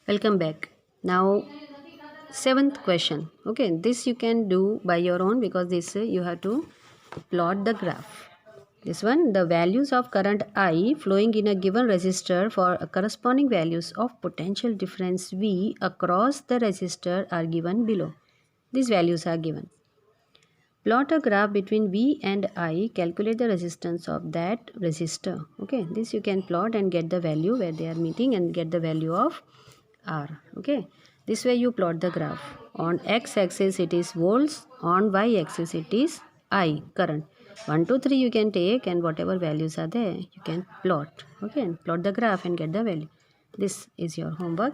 Welcome back. Now, seventh question. Okay, this you can do by your own because this you have to plot the graph. This one, the values of current I flowing in a given resistor for corresponding values of potential difference V across the resistor are given below. These values are given. Plot a graph between V and I. Calculate the resistance of that resistor. Okay, this you can plot and get the value where they are meeting and get the value of R. Okay, this way you plot the graph. On x-axis it is volts, on y-axis it is I, current. 1, 2, 3 you can take and whatever values are there you can plot. Okay, and plot the graph and get the value. This is your homework.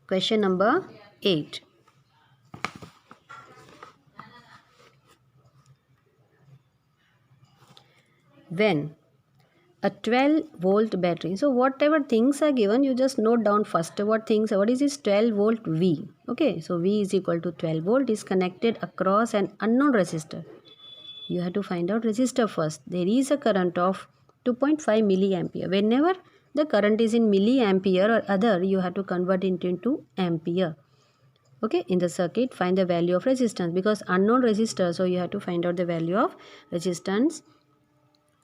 Question number 8. When a 12-volt battery, so whatever things are given you just note down first what is this 12-volt V. Okay, so V is equal to 12 volt is connected across an unknown resistor. You have to find out resistor first. There is a current of 2.5 milliampere. Whenever the current is in milliampere or other, you have to convert it into ampere. Okay, in the circuit find the value of resistance because unknown resistor, so you have to find out the value of resistance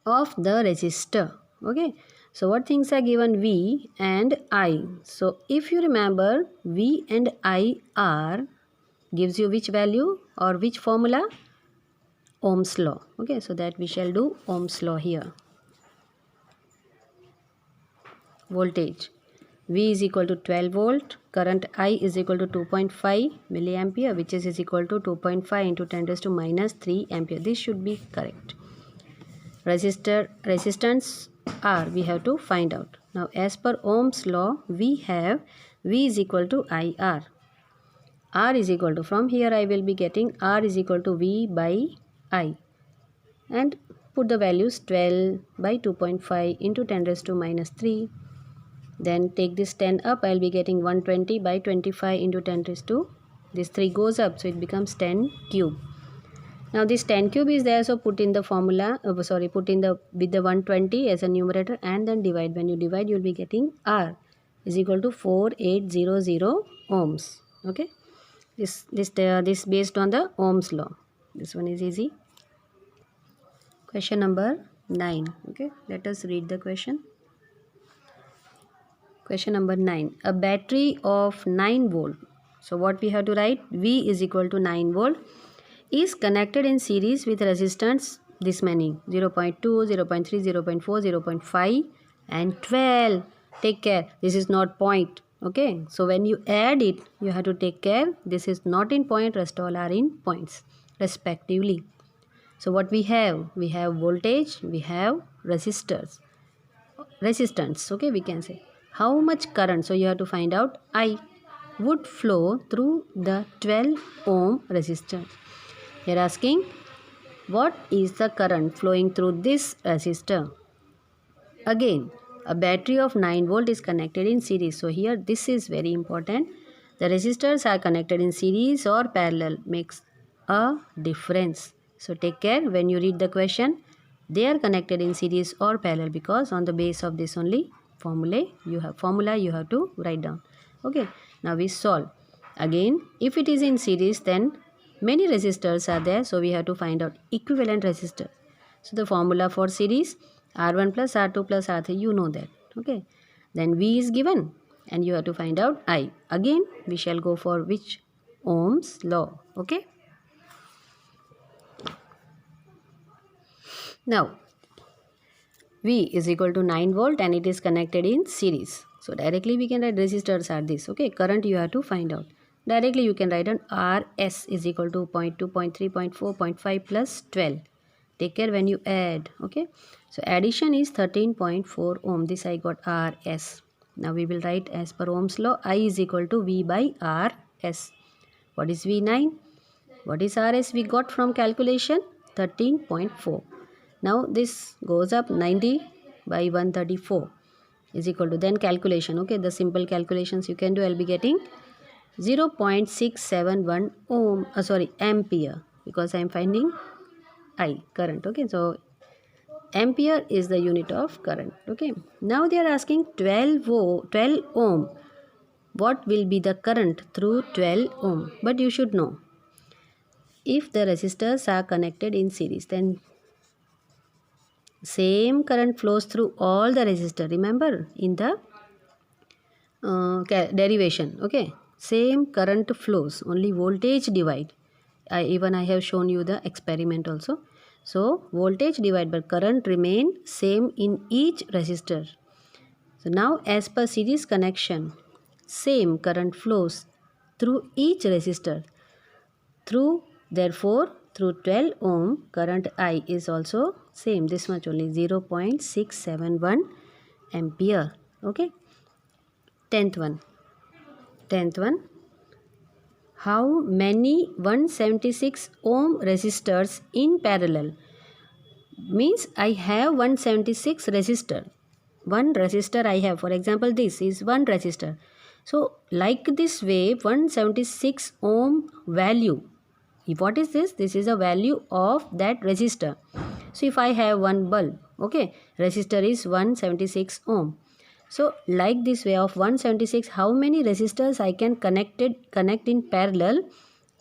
of the resistor. Okay, so what things are given? V and I. So if you remember, V and I are gives you which value or which formula? Ohm's law. Okay, so that we shall do Ohm's law here. Voltage V is equal to 12 volt, current I is equal to 2.5 milliampere, which is equal to 2.5 into 10 raised to minus 3 ampere. This should be correct. Resistance R we have to find out. Now as per Ohm's law we have V is equal to IR. R is equal to, from here I will be getting R is equal to V by I, and put the values 12 by 2.5 into 10 raised to minus 3. Then take this 10 up, I will be getting 120 by 25 into 10 raised to, this 3 goes up, so it becomes 10 cube. Now this 10 cube is there, so put in the formula, put in the with the 120 as a numerator and then divide. When you divide, you will be getting R is equal to 4800 ohms. Okay, this based on the Ohm's law. This one is easy. Question number 9. Okay, let us read the question. Question number 9. A battery of 9 volt. So what we have to write? V is equal to 9 volt is connected in series with resistance this many 0.2, 0.3, 0.4, 0.5 and 12. Take care, this is not point. Okay, so when you add it you have to take care, this is not in point, rest all are in points respectively. So what we have voltage, we have resistance. Okay, we can say how much current, so you have to find out I would flow through the 12 ohm resistor. They are asking what is the current flowing through this resistor. Again, a battery of 9 volt is connected in series. So here this is very important. The resistors are connected in series or parallel, makes a difference. So take care when you read the question. They are connected in series or parallel because on the base of this only formula you have to write down. Okay, now we solve. Again, if it is in series, then many resistors are there, so we have to find out equivalent resistor. So the formula for series R1 plus R2 plus R3, you know that. Okay, then V is given and you have to find out I. Again we shall go for which? Ohm's law. Okay, now V is equal to 9 volt and it is connected in series. So directly we can write resistors are this. Okay, current you have to find out. Directly you can write an RS is equal to 0.2, 0.3, 0.4, 0.5 plus 12. Take care when you add. Okay, so addition is 13.4 ohm. This I got RS. Now we will write as per Ohm's law I is equal to V by RS. What is V9? What is RS? We got from calculation 13.4. Now this goes up 90 by 134 is equal to, then calculation. Okay, the simple calculations you can do. I'll be getting 0.671 ohm, ampere, because I am finding I, current. Okay, so ampere is the unit of current. Okay, now they are asking 12 ohm. what will be the current through 12 ohm. But you should know, if the resistors are connected in series, then same current flows through all the resistor. Remember in the derivation, okay, same current flows, only voltage divide. I have shown you the experiment also. So voltage divide, but current remain same in each resistor. So now as per series connection, same current flows through each resistor. Therefore through 12 ohm current I is also same, this much only, 0.671 ampere. Okay. 10th one, how many 176 ohm resistors in parallel? Means I have 176 resistor. One resistor I have, for example this is one resistor. So like this way 176 ohm value. What is this? This is a value of that resistor. So if I have one bulb, okay, resistor is 176 ohm. So like this way of 176, how many resistors I can connect in parallel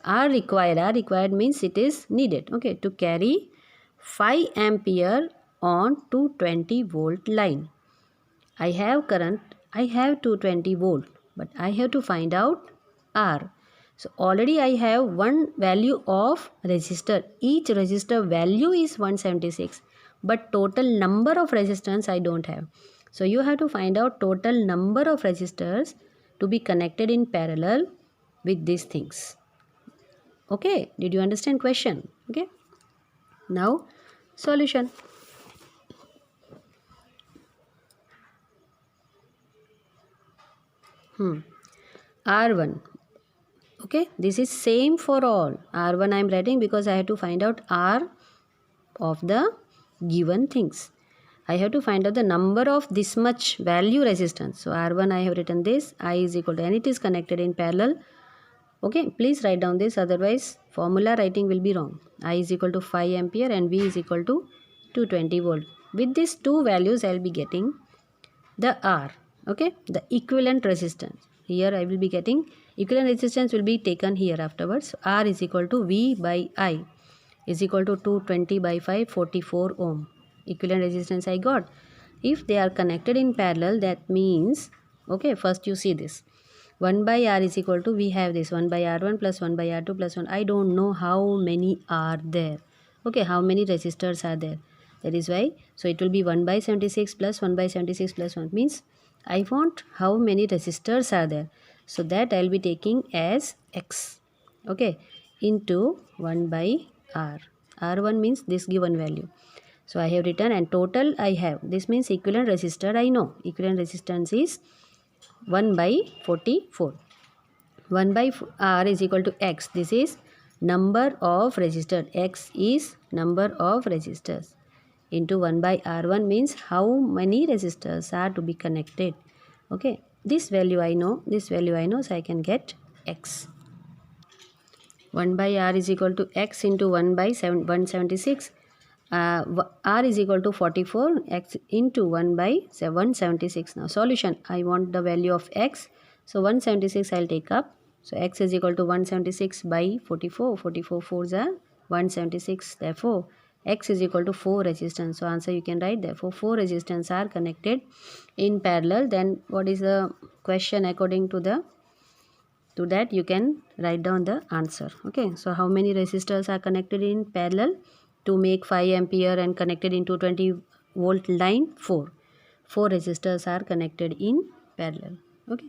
are required. Are required means it is needed, okay, to carry 5 ampere on 220 volt line. I have current, I have 220 volt, but I have to find out R. So already I have one value of resistor. Each resistor value is 176, but total number of resistors I don't have. So you have to find out total number of resistors to be connected in parallel with these things. Okay, did you understand question? Okay, now solution. R1. Okay, this is same for all. R1 I am writing because I have to find out R of the given things. I have to find out the number of this much value resistance. So R1 I have written this, I is equal to, and it is connected in parallel. Okay, please write down this, otherwise formula writing will be wrong. I is equal to 5 ampere and V is equal to 220 volt. With these two values I will be getting the R, okay, the equivalent resistance. Here I will be getting equivalent resistance will be taken here afterwards. R is equal to V by I is equal to 220 by 5, 44 ohm. Equivalent resistance I got. If they are connected in parallel, that means, okay, first you see this. 1 by R is equal to, we have this 1 by R1 plus 1 by R2 plus 1. I don't know how many are there. Okay, how many resistors are there. That is why, so it will be 1 by 76 plus 1 by 76 plus 1 means I want how many resistors are there. So that I will be taking as X, okay, into 1 by R. R1 means this given value. So I have written, and total I have. This means equivalent resistor I know. Equivalent resistance is 1 by 44. 1 by R is equal to X. This is number of resistors. X is number of resistors. Into 1 by R1 means how many resistors are to be connected. Okay. This value I know. This value I know. So I can get X. 1 by R is equal to X into 1 by 176. R is equal to 44, X into 1 by 176. Now solution, I want the value of X. So 176 I will take up. So X is equal to 176 by 44. 44 4s are 176. Therefore X is equal to 4 resistance. So answer you can write. Therefore 4 resistance are connected in parallel. Then what is the question according to that you can write down the answer. Okay, so how many resistors are connected in parallel to make 5 ampere and connected into 20 volt line? 4 resistors are connected in parallel. Okay.